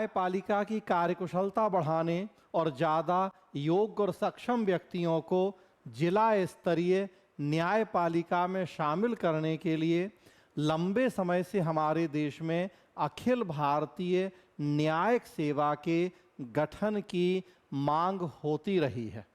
न्यायपालिका की कार्यकुशलता बढ़ाने और ज़्यादा योग्य और सक्षम व्यक्तियों को जिला स्तरीय न्यायपालिका में शामिल करने के लिए लंबे समय से हमारे देश में अखिल भारतीय न्यायिक सेवा के गठन की मांग होती रही है।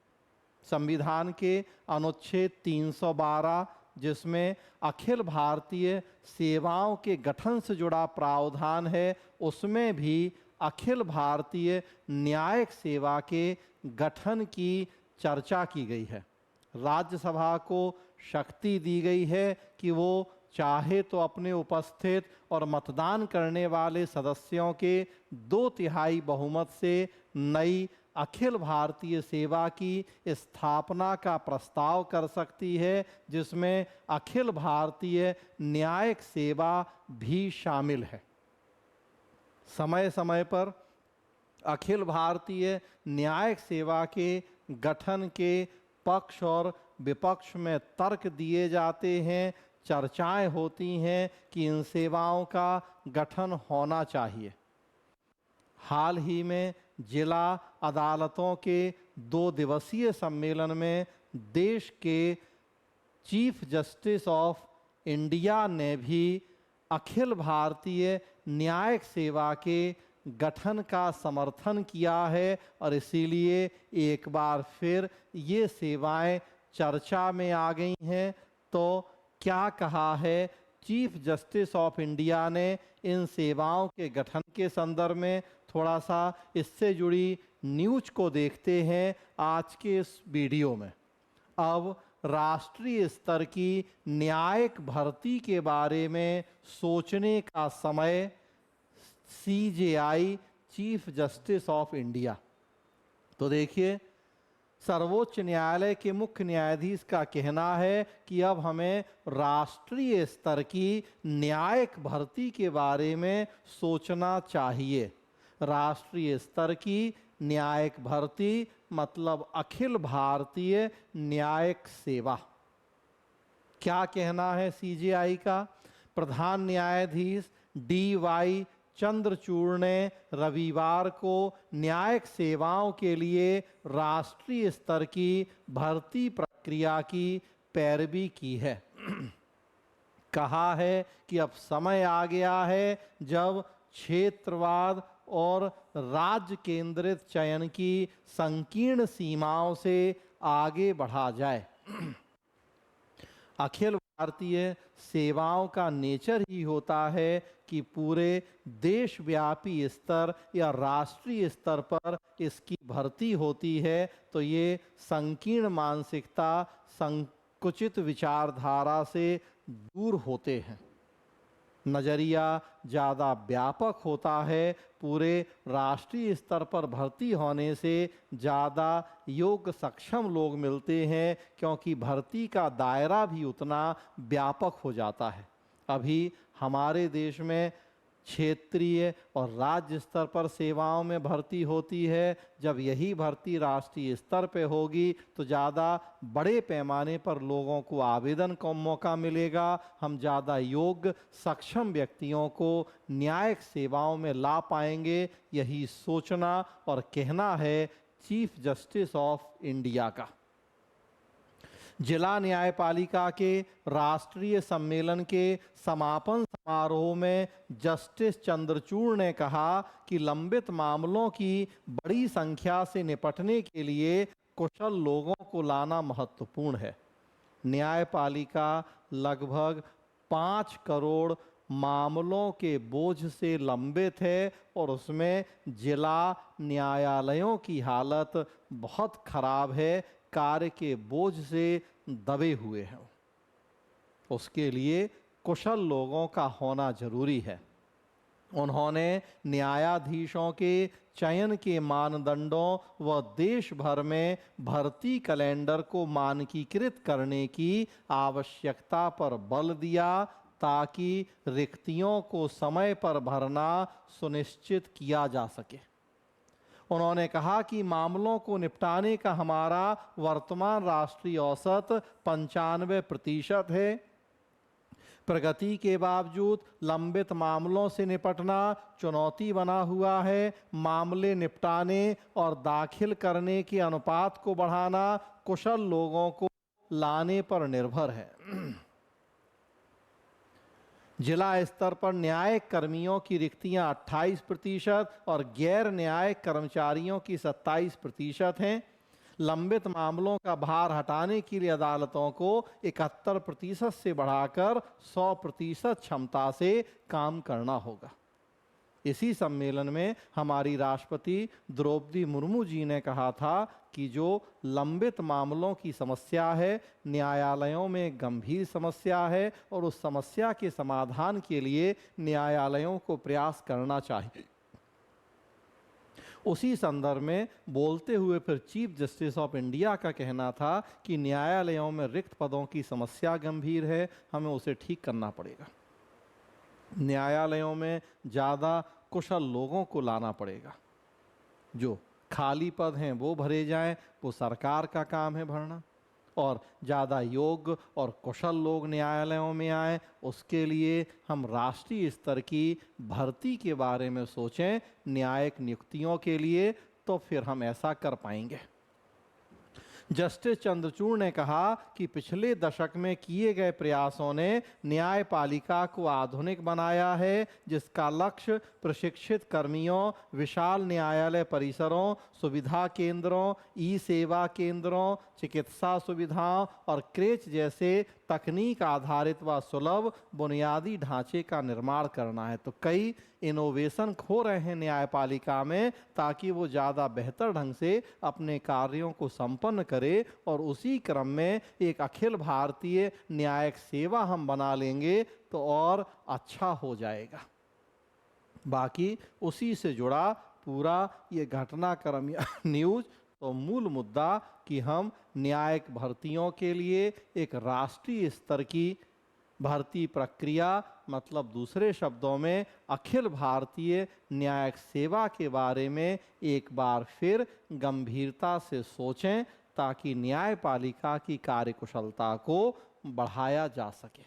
संविधान के अनुच्छेद 312 जिसमें अखिल भारतीय सेवाओं के गठन से जुड़ा प्रावधान है, उसमें भी अखिल भारतीय न्यायिक सेवा के गठन की चर्चा की गई है। राज्यसभा को शक्ति दी गई है कि वो चाहे तो अपने उपस्थित और मतदान करने वाले सदस्यों के 2/3 बहुमत से नई अखिल भारतीय सेवा की स्थापना का प्रस्ताव कर सकती है, जिसमें अखिल भारतीय न्यायिक सेवा भी शामिल है। समय समय पर अखिल भारतीय न्यायिक सेवा के गठन के पक्ष और विपक्ष में तर्क दिए जाते हैं, चर्चाएं होती हैं कि इन सेवाओं का गठन होना चाहिए। हाल ही में जिला अदालतों के 2 दिवसीय सम्मेलन में देश के चीफ जस्टिस ऑफ इंडिया ने भी अखिल भारतीय न्यायिक सेवा के गठन का समर्थन किया है और इसीलिए एक बार फिर ये सेवाएं चर्चा में आ गई हैं। तो क्या कहा है चीफ जस्टिस ऑफ इंडिया ने इन सेवाओं के गठन के संदर्भ में, थोड़ा सा इससे जुड़ी न्यूज को देखते हैं आज के इस वीडियो में। अब राष्ट्रीय स्तर की न्यायिक भर्ती के बारे में सोचने का समय CJI chief justice of India. तो देखिए, सर्वोच्च न्यायालय के मुख्य न्यायाधीश का कहना है कि अब हमें राष्ट्रीय स्तर की न्यायिक भर्ती के बारे में सोचना चाहिए। राष्ट्रीय स्तर की न्यायिक भर्ती मतलब अखिल भारतीय न्यायिक सेवा। क्या कहना है CJI का? प्रधान न्यायाधीश DY चंद्रचूड़ ने रविवार को न्यायिक सेवाओं के लिए राष्ट्रीय स्तर की भर्ती प्रक्रिया की पैरवी की है। कहा है कि अब समय आ गया है जब क्षेत्रवाद और राज्य केंद्रित चयन की संकीर्ण सीमाओं से आगे बढ़ा जाए। अखिल भारतीय सेवाओं का नेचर ही होता है कि पूरे देशव्यापी स्तर या राष्ट्रीय स्तर पर इसकी भर्ती होती है। तो ये संकीर्ण मानसिकता, संकुचित विचारधारा से दूर होते हैं। नज़रिया ज़्यादा व्यापक होता है। पूरे राष्ट्रीय स्तर पर भर्ती होने से ज़्यादा योग्य सक्षम लोग मिलते हैं, क्योंकि भर्ती का दायरा भी उतना व्यापक हो जाता है। अभी हमारे देश में क्षेत्रीय और राज्य स्तर पर सेवाओं में भर्ती होती है। जब यही भर्ती राष्ट्रीय स्तर पे होगी तो ज़्यादा बड़े पैमाने पर लोगों को आवेदन का मौका मिलेगा। हम ज़्यादा योग्य सक्षम व्यक्तियों को न्यायिक सेवाओं में ला पाएंगे। यही सोचना और कहना है चीफ जस्टिस ऑफ इंडिया का। जिला न्यायपालिका के राष्ट्रीय सम्मेलन के समापन समारोह में जस्टिस चंद्रचूड़ ने कहा कि लंबित मामलों की बड़ी संख्या से निपटने के लिए कुशल लोगों को लाना महत्वपूर्ण है। न्यायपालिका लगभग 5 करोड़ मामलों के बोझ से लंबित है और उसमें जिला न्यायालयों की हालत बहुत खराब है, कार्य के बोझ से दबे हुए हैं। उसके लिए कुशल लोगों का होना जरूरी है। उन्होंने न्यायाधीशों के चयन के मानदंडों व देश भर में भर्ती कैलेंडर को मानकीकृत करने की आवश्यकता पर बल दिया, ताकि रिक्तियों को समय पर भरना सुनिश्चित किया जा सके। उन्होंने कहा कि मामलों को निपटाने का हमारा वर्तमान राष्ट्रीय औसत 95% है। प्रगति के बावजूद लंबित मामलों से निपटना चुनौती बना हुआ है। मामले निपटाने और दाखिल करने के अनुपात को बढ़ाना कुशल लोगों को लाने पर निर्भर है। जिला स्तर पर न्यायिक कर्मियों की रिक्तियां 28% और गैर न्यायिक कर्मचारियों की 27% हैं। लंबित मामलों का भार हटाने के लिए अदालतों को 71% से बढ़ाकर 100% क्षमता से काम करना होगा। इसी सम्मेलन में हमारी राष्ट्रपति द्रौपदी मुर्मू जी ने कहा था कि जो लंबित मामलों की समस्या है, न्यायालयों में गंभीर समस्या है और उस समस्या के समाधान के लिए न्यायालयों को प्रयास करना चाहिए। उसी संदर्भ में बोलते हुए फिर चीफ जस्टिस ऑफ इंडिया का कहना था कि न्यायालयों में रिक्त पदों की समस्या गंभीर है, हमें उसे ठीक करना पड़ेगा। न्यायालयों में ज़्यादा कुशल लोगों को लाना पड़ेगा। जो खाली पद हैं वो भरे जाएं, वो सरकार का काम है भरना, और ज़्यादा योग्य और कुशल लोग न्यायालयों में आए, उसके लिए हम राष्ट्रीय स्तर की भर्ती के बारे में सोचें न्यायिक नियुक्तियों के लिए, तो फिर हम ऐसा कर पाएंगे। जस्टिस चंद्रचूड़ ने कहा कि पिछले दशक में किए गए प्रयासों ने न्यायपालिका को आधुनिक बनाया है, जिसका लक्ष्य प्रशिक्षित कर्मियों, विशाल न्यायालय परिसरों, सुविधा केंद्रों, ई सेवा केंद्रों, चिकित्सा सुविधाओं और क्रेच जैसे तकनीक आधारित व सुलभ बुनियादी ढांचे का निर्माण करना है। तो कई इनोवेशन खो रहे हैं न्यायपालिका में, ताकि वो ज़्यादा बेहतर ढंग से अपने कार्यों को संपन्न करे, और उसी क्रम में एक अखिल भारतीय न्यायिक सेवा हम बना लेंगे तो और अच्छा हो जाएगा। बाकी उसी से जुड़ा पूरा ये घटनाक्रम या न्यूज़, तो मूल मुद्दा कि हम न्यायिक भर्तियों के लिए एक राष्ट्रीय स्तर की भर्ती प्रक्रिया, मतलब दूसरे शब्दों में अखिल भारतीय न्यायिक सेवा के बारे में एक बार फिर गंभीरता से सोचें, ताकि न्यायपालिका की कार्यकुशलता को बढ़ाया जा सके।